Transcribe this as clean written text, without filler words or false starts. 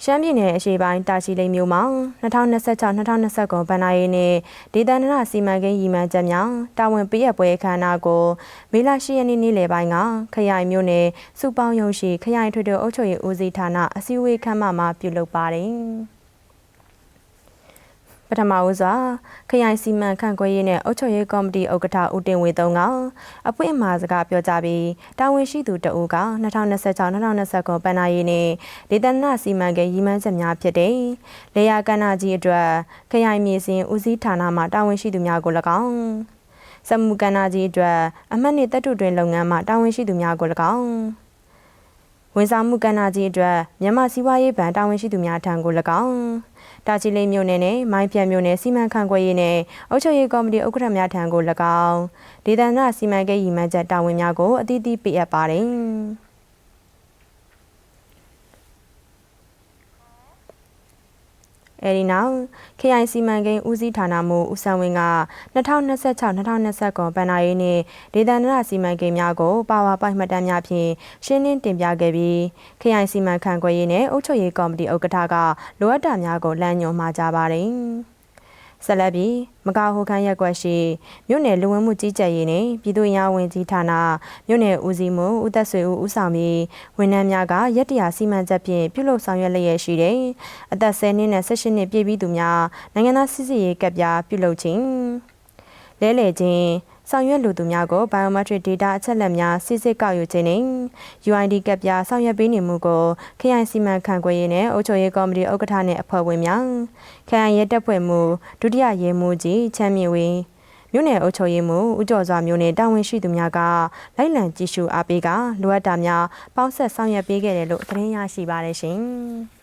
ရှမ်းပြည်နယ်အရှေ့ပိုင်းတာချီလိတ်မြို့မှာ2026-2029ဘဏ္ဍာရေးနှစ်ဒေသန္တရစီမံကိန်းရည်မှန်းချက်များတာဝန်ပေးအပ်ပွဲအခမ်းအနားကိုမေလ10ရက်နေ့နေ့လယ်ပိုင်းကခရိုင်မြို့နယ်စုပေါင်းရုံးရှိခရိုင်ထွေထွေအုပ်ချုပ်ရေးဦးစီးဌာနအစည်းအဝေးခန်းမမှာပြုလုပ်ပါတယ်။ပထမဦးစွာခရိုင်စီမံခန့်ခွဲရေးနဲ့အုပ်ချုပ်ရေးကော်မတီဥက္ကဋ္ဌဦးတင်ဝေသုံးကအပွင့်အမှာစကားပြောကြားပြီးတာဝန်ရှိသူတဦးက2026-2029ဘဏ္ဍာရေးနဲ့ဒေသန္တရစီမံကိန်းရည်မှန်းချက်များဖြစ်တဲ့လေယာကဏ္ဍကြီးအတွက်ခရိုင်မြေစင်ဦးစီးဌာနမှတာဝန်ရှိသူများကို၎င်းစက်မှုကဏ္ဍကြီးအတွက်အမှတ်နှစ်တပ်ထုတွင်လုပ်ငန်းမှတာဝန်ရှိသူများကို၎င်းဝန်ဆောင်မှုကဏ္ဍကြီးအတွက်မြန်မာစီးပွားရေးဘဏ်တာဝန်ရှိသူများထံကို၎င်းတာချီလိတ်မြို့နယ်နဲ့မိုင်းဖြတ်မြို့နယ်စီမံခန့်ခွဲရေးနဲ့အုပ်ချုပ်ရေးကော်မတီဥက္ကဋ္ဌများထံကို၎င်းဒေသန္တရစီမံကိန်းရည်မှန်းချက်တာဝန်များကိုအသီးသီးပေးအပ်ပါတယ်။အဲဒီနောက်ခရိုင်စီမံကိန်းဦးစီးဌာနမှဦးဆန်းဝင်းက2026-2029ဘဏ္ဍာရေးနှင့်ဒေသန္တရစီမံကိန်းများကိုပါဝါပိုက်မှတ်တမ်းများဖြင့်ရှင်းလင်းတင်ပြခဲ့ပြီးခရိုင်စီမံခန့်ခွဲရေးနဲ့အုပ်ချုပ်ရေးကော်မတီဥက္ကဋ္ဌကလိုအပ်တာများကိုလမ်းညွှန်မှာကြားပါတယ်။ဆက်လက်ပြီးမကာဟိုခန်းရက်ကွက်ရှိမြို့နယ်လူဝင်မှုကြီးကြပ်ရေးနဲ့ပြည်သူ့ရေးဝန်ကြီးဌာနမြို့နယ်ဦးစီးမှုဦးသက်ဆွေဦးဆောင်ပြီးဝန်ထမ်းများကရက်တရာစီမံချက်ဖြင့်ပြုလုပ်ဆောင်ရွက်လျက်ရှိတဲ့အသက်10နှစ်နဲ့18နှစ်ပြည့်ပြီးသူများနိုင်ငံသားစစ်ဆေးရေးကဒ်ပြားပြုလုပ်ခြင်းလဲလှယ်ခြင်းဆောင်ရွက်လူသူများကို biometric data အချက်အလက်များစစ်ဆေးကောက်ယူခြင်းနှင့် UID ကဒ်ပြားဆောင်ရွက်ပေးနေမှုကိုခရိုင်စီမံခန့်ခွဲရေးနဲ့အုပ်ချုပ်ရေးကော်မတီဥက္ကဋ္ဌနှင့်အဖွဲ့ဝင်များခရိုင်ရဲတပ်ဖွဲ့မှဒုတိယရဲမှူးကြီးချမ်းမြေဝင်းမြို့နယ်အုပ်ချုပ်ရေးမှူးဦးကျော်စွာမြို့နယ်တာဝန်ရှိသူများကလိုက်လံကြည့်ရှုအားပေးကလိုအပ်တာများပေါင်းဆက်ဆောင်ရွက်ပေးခဲ့တယ်လို့သတင်းရရှိပါတယ်ရှင်။